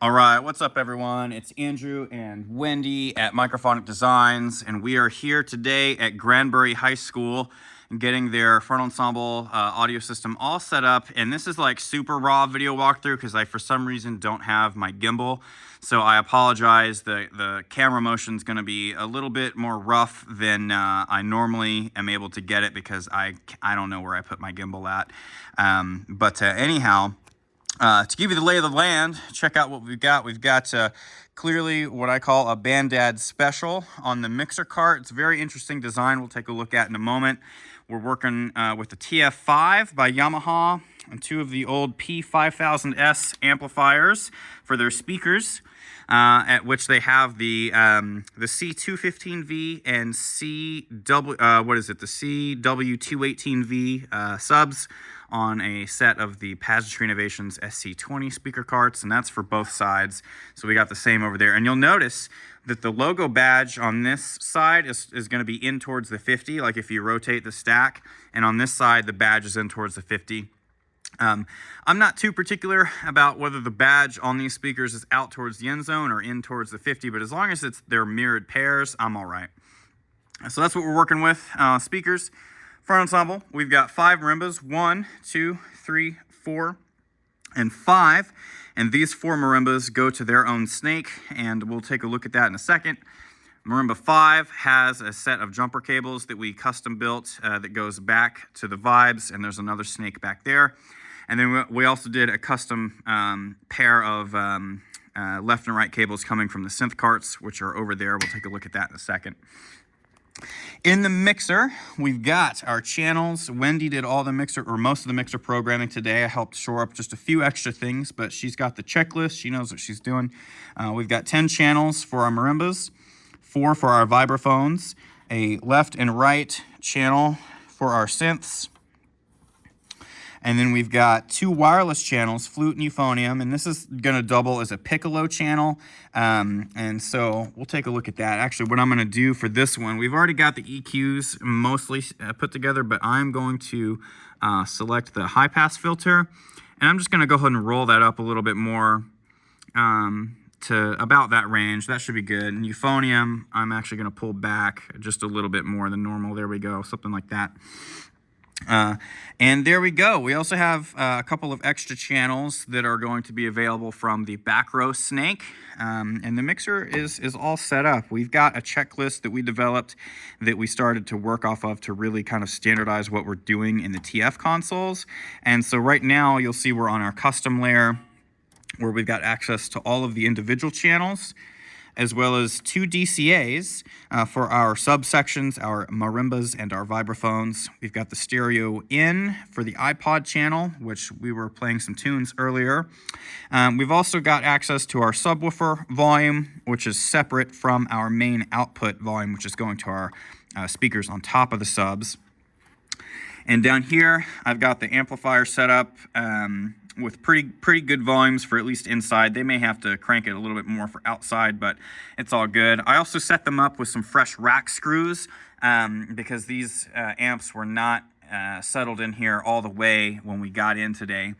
All right, what's up everyone? It's Andrew and Wendy at Microphonic Designs, and we are here today at Granbury High School getting their front ensemble audio system all set up. And this is like super raw video walkthrough because I, for some reason, don't have my gimbal. So I apologize. The camera motion is going to be a little bit more rough than I normally am able to get it because I don't know where I put my gimbal at. Anyhow, to give you the lay of the land, check out what we've got. We've got clearly what I call a Bandad special on the mixer cart. It's a very interesting design we'll take a look at in a moment. We're working with the TF5 by Yamaha and two of the old P5000S amplifiers for their speakers, at which they have the C215V and the CW218V subs on a set of the Pageantry Innovations SC20 speaker carts, and that's for both sides. So we got the same over there. And you'll notice that the logo badge on this side is going to be in towards the 50, like if you rotate the stack. And on this side, the badge is in towards the 50. I'm not too particular about whether the badge on these speakers is out towards the end zone or in towards the 50, but as long as they're mirrored pairs, I'm all right. So that's what we're working with. Speakers. Front ensemble, we've got 5 marimbas, 1, 2, 3, 4, and 5. And these 4 marimbas go to their own snake, and we'll take a look at that in a second. Marimba 5 has a set of jumper cables that we custom built that goes back to the vibes, and there's another snake back there. And then we also did a custom pair of left and right cables coming from the synth carts, which are over there. We'll take a look at that in a second. In the mixer, we've got our channels. Wendy did all the mixer, or most of the mixer programming today. I helped shore up just a few extra things, but she's got the checklist. She knows what she's doing. We've got 10 channels for our marimbas, 4 for our vibraphones, a left and right channel for our synths, and then we've got 2 wireless channels, flute and euphonium, and this is going to double as a piccolo channel. And so we'll take a look at that. Actually, what I'm going to do for this one, we've already got the EQs mostly put together, but I'm going to select the high-pass filter, and I'm just going to go ahead and roll that up a little bit more to about that range. That should be good. And euphonium, I'm actually going to pull back just a little bit more than normal. There we go, something like that. And there we go. We also have a couple of extra channels that are going to be available from the back row snake. And the mixer is all set up. We've got a checklist that we developed that we started to work off of to really kind of standardize what we're doing in the TF consoles. And so right now you'll see we're on our custom layer where we've got access to all of the individual channels, as well as 2 DCAs for our subsections, our marimbas and our vibraphones. We've got the stereo in for the iPod channel, which we were playing some tunes earlier. We've also got access to our subwoofer volume, which is separate from our main output volume, which is going to our speakers on top of the subs. And down here, I've got the amplifier set up with pretty good volumes for at least inside. They may have to crank it a little bit more for outside, but it's all good. I also set them up with some fresh rack screws because these amps were not settled in here all the way when we got in today.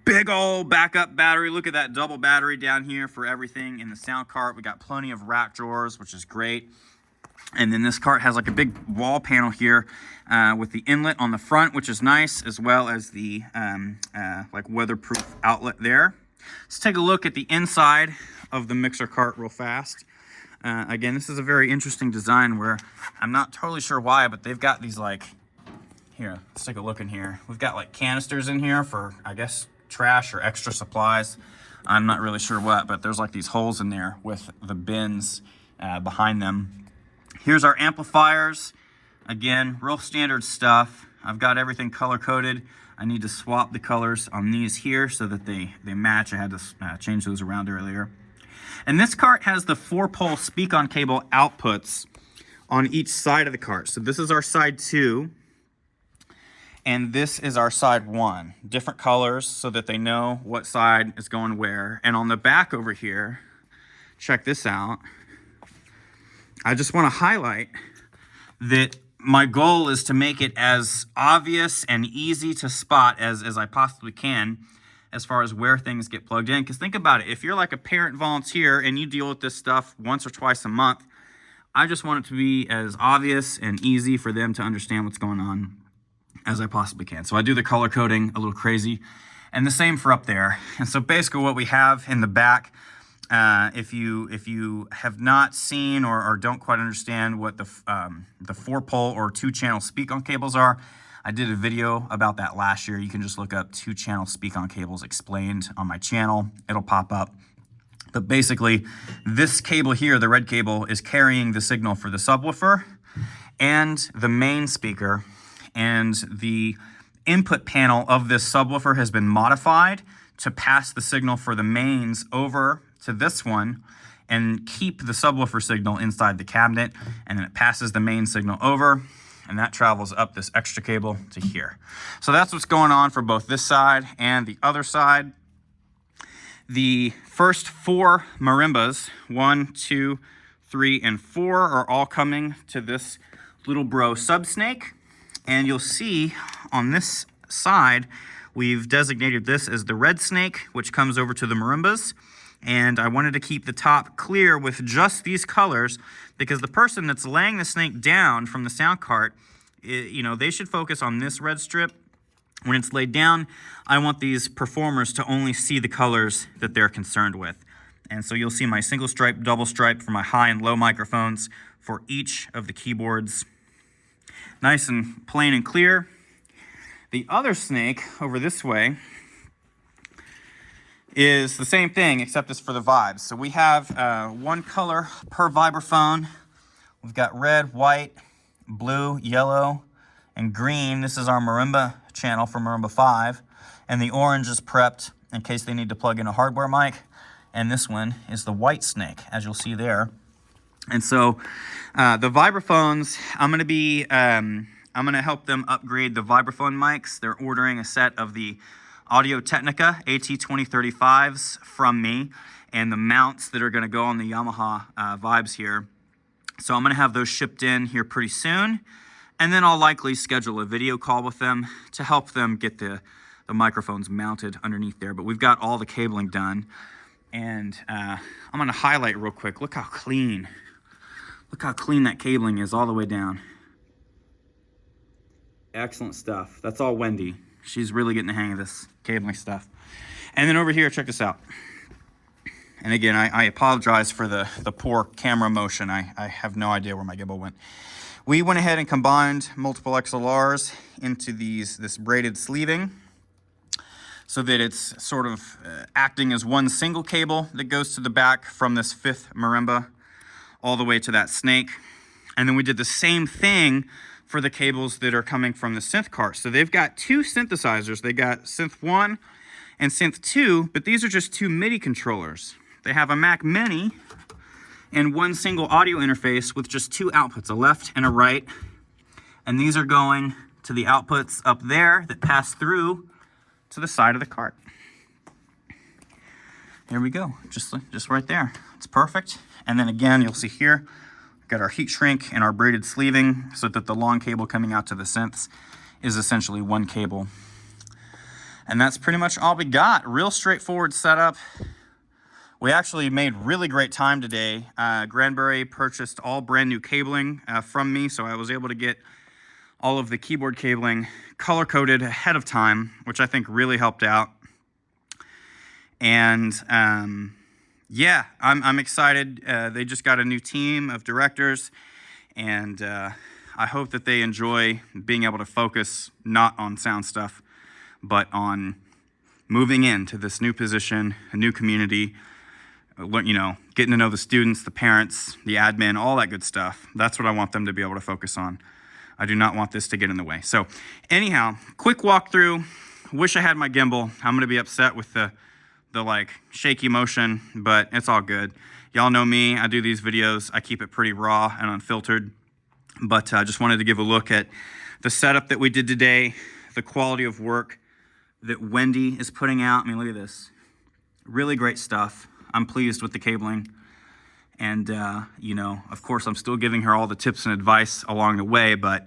Big old backup battery. Look at that double battery down here for everything in the sound cart. We got plenty of rack drawers, which is great. And then this cart has like a big wall panel here with the inlet on the front, which is nice, as well as the like weatherproof outlet there. Let's take a look at the inside of the mixer cart real fast. Again, this is a very interesting design where I'm not totally sure why, but they've got these like, here, let's take a look in here. We've got like canisters in here for, I guess, trash or extra supplies. I'm not really sure what, but there's like these holes in there with the bins behind them. Here's our amplifiers. Again, real standard stuff. I've got everything color-coded. I need to swap the colors on these here so that they match. I had to change those around earlier. And this cart has the 4-pole speak-on cable outputs on each side of the cart. So this is our side 2, and this is our side 1. Different colors so that they know what side is going where. And on the back over here, check this out. I just want to highlight that my goal is to make it as obvious and easy to spot as I possibly can as far as where things get plugged in. Because think about it, if you're like a parent volunteer and you deal with this stuff once or twice a month, I just want it to be as obvious and easy for them to understand what's going on as I possibly can. So I do the color coding a little crazy, and the same for up there. And so basically what we have in the back, if you have not seen or don't quite understand what the 4-pole or 2-channel speak-on cables are, I did a video about that last year. You can just look up 2-channel speak-on cables explained on my channel. It'll pop up. But basically, this cable here, the red cable, is carrying the signal for the subwoofer and the main speaker. And the input panel of this subwoofer has been modified to pass the signal for the mains over to this one and keep the subwoofer signal inside the cabinet. And then it passes the main signal over, and that travels up this extra cable to here. So that's what's going on for both this side and the other side. The first 4 marimbas, 1, 2, 3, and 4, are all coming to this little bro subsnake. And you'll see on this side, we've designated this as the red snake, which comes over to the marimbas. And I wanted to keep the top clear with just these colors, because the person that's laying the snake down from the sound cart, they should focus on this red strip. When it's laid down, I want these performers to only see the colors that they're concerned with. And so you'll see my single stripe, double stripe for my high and low microphones for each of the keyboards. Nice and plain and clear. The other snake over this way is the same thing, except it's for the vibes. So we have 1 color per vibraphone. We've got red, white, blue, yellow, and green. This is our marimba channel for marimba 5. And the orange is prepped in case they need to plug in a hardware mic. And this one is the white snake, as you'll see there. And so the vibraphones, I'm going to help them upgrade the vibraphone mics. They're ordering a set of the Audio-Technica AT2035s from me, and the mounts that are going to go on the Yamaha vibes here. So I'm going to have those shipped in here pretty soon, and then I'll likely schedule a video call with them to help them get the microphones mounted underneath there. But we've got all the cabling done, and I'm going to highlight real quick. Look how clean that cabling is all the way down. Excellent stuff. That's all Wendy. She's really getting the hang of this cabling stuff. And then over here, check this out. And again, I apologize for the poor camera motion. I have no idea where my gimbal went. We went ahead and combined multiple XLRs into this braided sleeving so that it's sort of acting as one single cable that goes to the back from this 5th marimba all the way to that snake. And then we did the same thing for the cables that are coming from the synth cart. So they've got 2 synthesizers. They got synth 1 and synth 2, but these are just 2 MIDI controllers. They have a Mac Mini and 1 single audio interface with just 2 outputs, a left and a right. And these are going to the outputs up there that pass through to the side of the cart. Here we go, just right there. It's perfect. And then again, you'll see here, we've got our heat shrink and our braided sleeving so that the long cable coming out to the synths is essentially 1 cable. And that's pretty much all we got. Real straightforward setup. We actually made really great time today. Granbury purchased all brand new cabling from me, so I was able to get all of the keyboard cabling color-coded ahead of time, which I think really helped out. And yeah, I'm excited. They just got a new team of directors, and I hope that they enjoy being able to focus not on sound stuff, but on moving into this new position, a new community, getting to know the students, the parents, the admin, all that good stuff. That's what I want them to be able to focus on. I do not want this to get in the way. So anyhow, quick walkthrough. Wish I had my gimbal. I'm gonna be upset with the like shaky motion, but it's all good. Y'all know me, I do these videos, I keep it pretty raw and unfiltered, but I just wanted to give a look at the setup that we did today, the quality of work that Wendy is putting out. I mean, look at this. Really great stuff. I'm pleased with the cabling. And, of course, I'm still giving her all the tips and advice along the way, but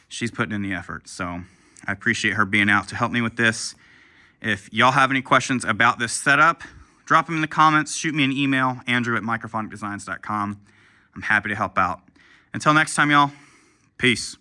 she's putting in the effort. So I appreciate her being out to help me with this. If y'all have any questions about this setup, drop them in the comments, shoot me an email, andrew@microphonicdesigns.com. I'm happy to help out. Until next time, y'all, peace.